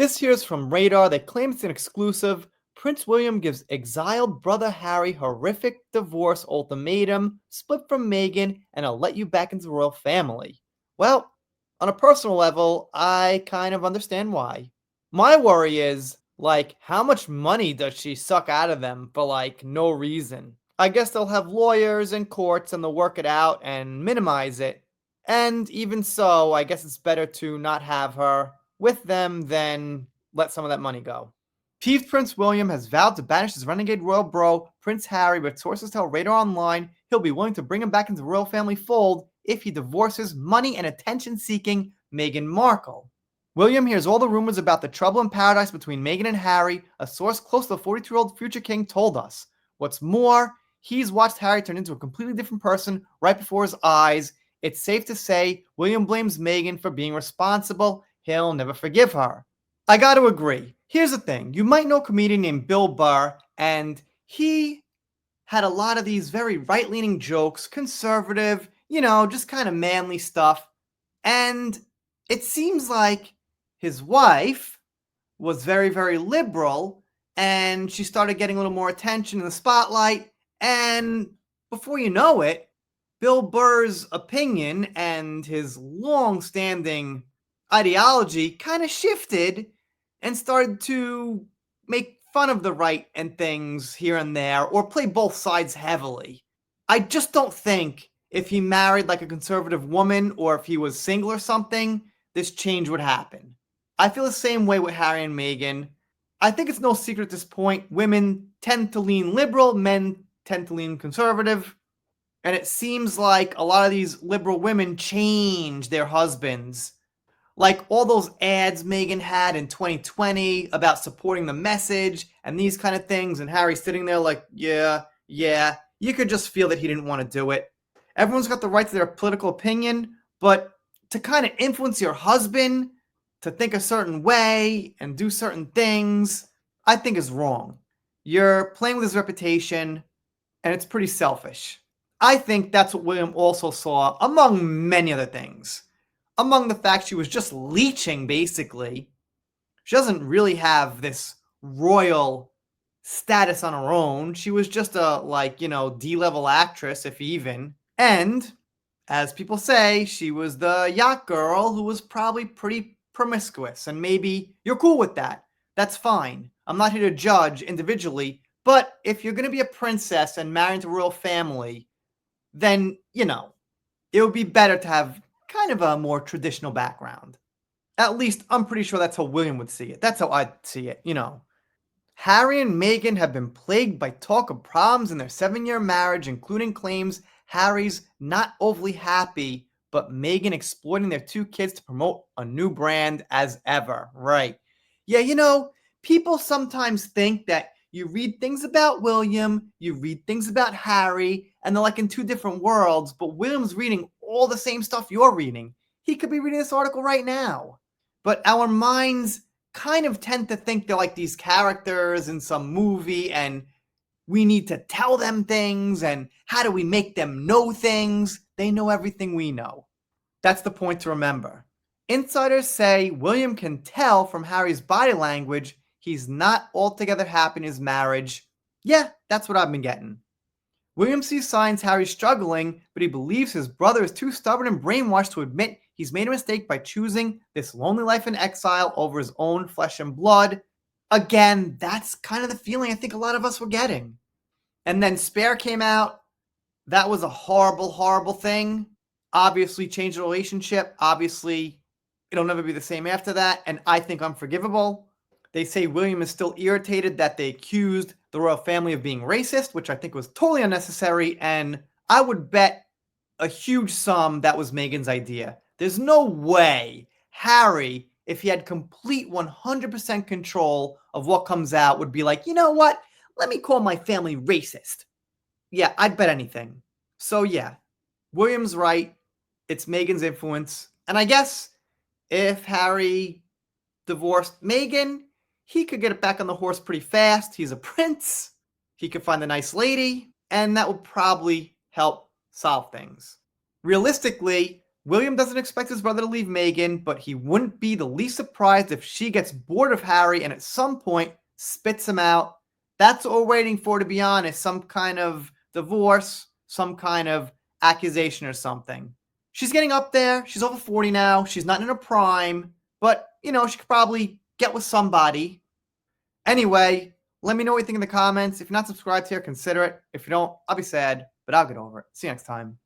This here's from Radar. They claim it's an exclusive. Prince William gives exiled brother Harry horrific divorce ultimatum, split from Meghan, and I'll let you back into the royal family. Well, on a personal level, I kind of understand why. My worry is, how much money does she suck out of them for, no reason? I guess they'll have lawyers and courts and they'll work it out and minimize it. And even so, I guess it's better to not have her with them than let some of that money go. Peeved Prince William has vowed to banish his renegade royal bro, Prince Harry, but sources tell Radar Online he'll be willing to bring him back into the royal family fold if he divorces money and attention-seeking Meghan Markle. William hears all the rumors about the trouble in paradise between Meghan and Harry, a source close to the 42-year-old future king told us. What's more, he's watched Harry turn into a completely different person right before his eyes. It's safe to say William blames Meghan for being responsible. He'll never forgive her. I gotta agree. Here's the thing. You might know a comedian named Bill Burr, and he had a lot of these very right-leaning jokes, conservative, just kind of manly stuff. And it seems like his wife was very, very liberal, and she started getting a little more attention in the spotlight. And before you know it, Bill Burr's opinion and his long-standing ideology kind of shifted and started to make fun of the right and things here and there, or play both sides heavily. I just don't think if he married like a conservative woman or if he was single or something, this change would happen. I feel the same way with Harry and Meghan. I think it's no secret at this point, women tend to lean liberal, men tend to lean conservative. And it seems like a lot of these liberal women change their husbands. Like all those ads Meghan had in 2020 about supporting the message and these kind of things. And Harry's sitting there like, yeah. You could just feel that he didn't want to do it. Everyone's got the right to their political opinion, but to kind of influence your husband to think a certain way and do certain things, I think is wrong. You're playing with his reputation, and it's pretty selfish. I think that's what William also saw, among many other things. Among the fact she was just leeching, basically. She doesn't really have this royal status on her own. She was just a, D-level actress, if even. And, as people say, she was the yacht girl who was probably pretty promiscuous. And maybe you're cool with that. That's fine. I'm not here to judge individually. But if you're going to be a princess and marry into a royal family, then, it would be better to have kind of a more traditional background. At least, I'm pretty sure that's how William would see it. That's how I'd see it, Harry and Meghan have been plagued by talk of problems in their 7-year marriage, including claims Harry's not overly happy, but Meghan exploiting their 2 kids to promote a new brand as ever. Right. Yeah, people sometimes think that you read things about William, you read things about Harry, and they're like in 2 different worlds, but William's reading all the same stuff you're reading. He could be reading this article right now. But our minds kind of tend to think they're like these characters in some movie, and we need to tell them things, and how do we make them know things? They know everything we know. That's the point to remember. Insiders say William can tell from Harry's body language he's not altogether happy in his marriage. Yeah, that's what I've been getting. William sees signs Harry's struggling, but he believes his brother is too stubborn and brainwashed to admit he's made a mistake by choosing this lonely life in exile over his own flesh and blood. Again, that's kind of the feeling I think a lot of us were getting. And then Spare came out. That was a horrible, horrible thing. Obviously changed the relationship. Obviously, it'll never be the same after that, and I think unforgivable. They say William is still irritated that they accused the royal family of being racist, which I think was totally unnecessary, and I would bet a huge sum that was Meghan's idea. There's no way Harry, if he had complete 100% control of what comes out, would be like, you know what? Let me call my family racist. Yeah, I'd bet anything. So yeah, William's right. It's Meghan's influence. And I guess if Harry divorced Meghan, he could get it back on the horse pretty fast. He's a prince. He could find a nice lady. And that will probably help solve things. Realistically, William doesn't expect his brother to leave Meghan, but he wouldn't be the least surprised if she gets bored of Harry and at some point spits him out. That's what we're waiting for, to be honest. Some kind of divorce, some kind of accusation or something. She's getting up there. She's over 40 now. She's not in her prime, but, she could probably get with somebody. Anyway, let me know what you think in the comments. If you're not subscribed here, consider it. If you don't, I'll be sad, but I'll get over it. See you next time.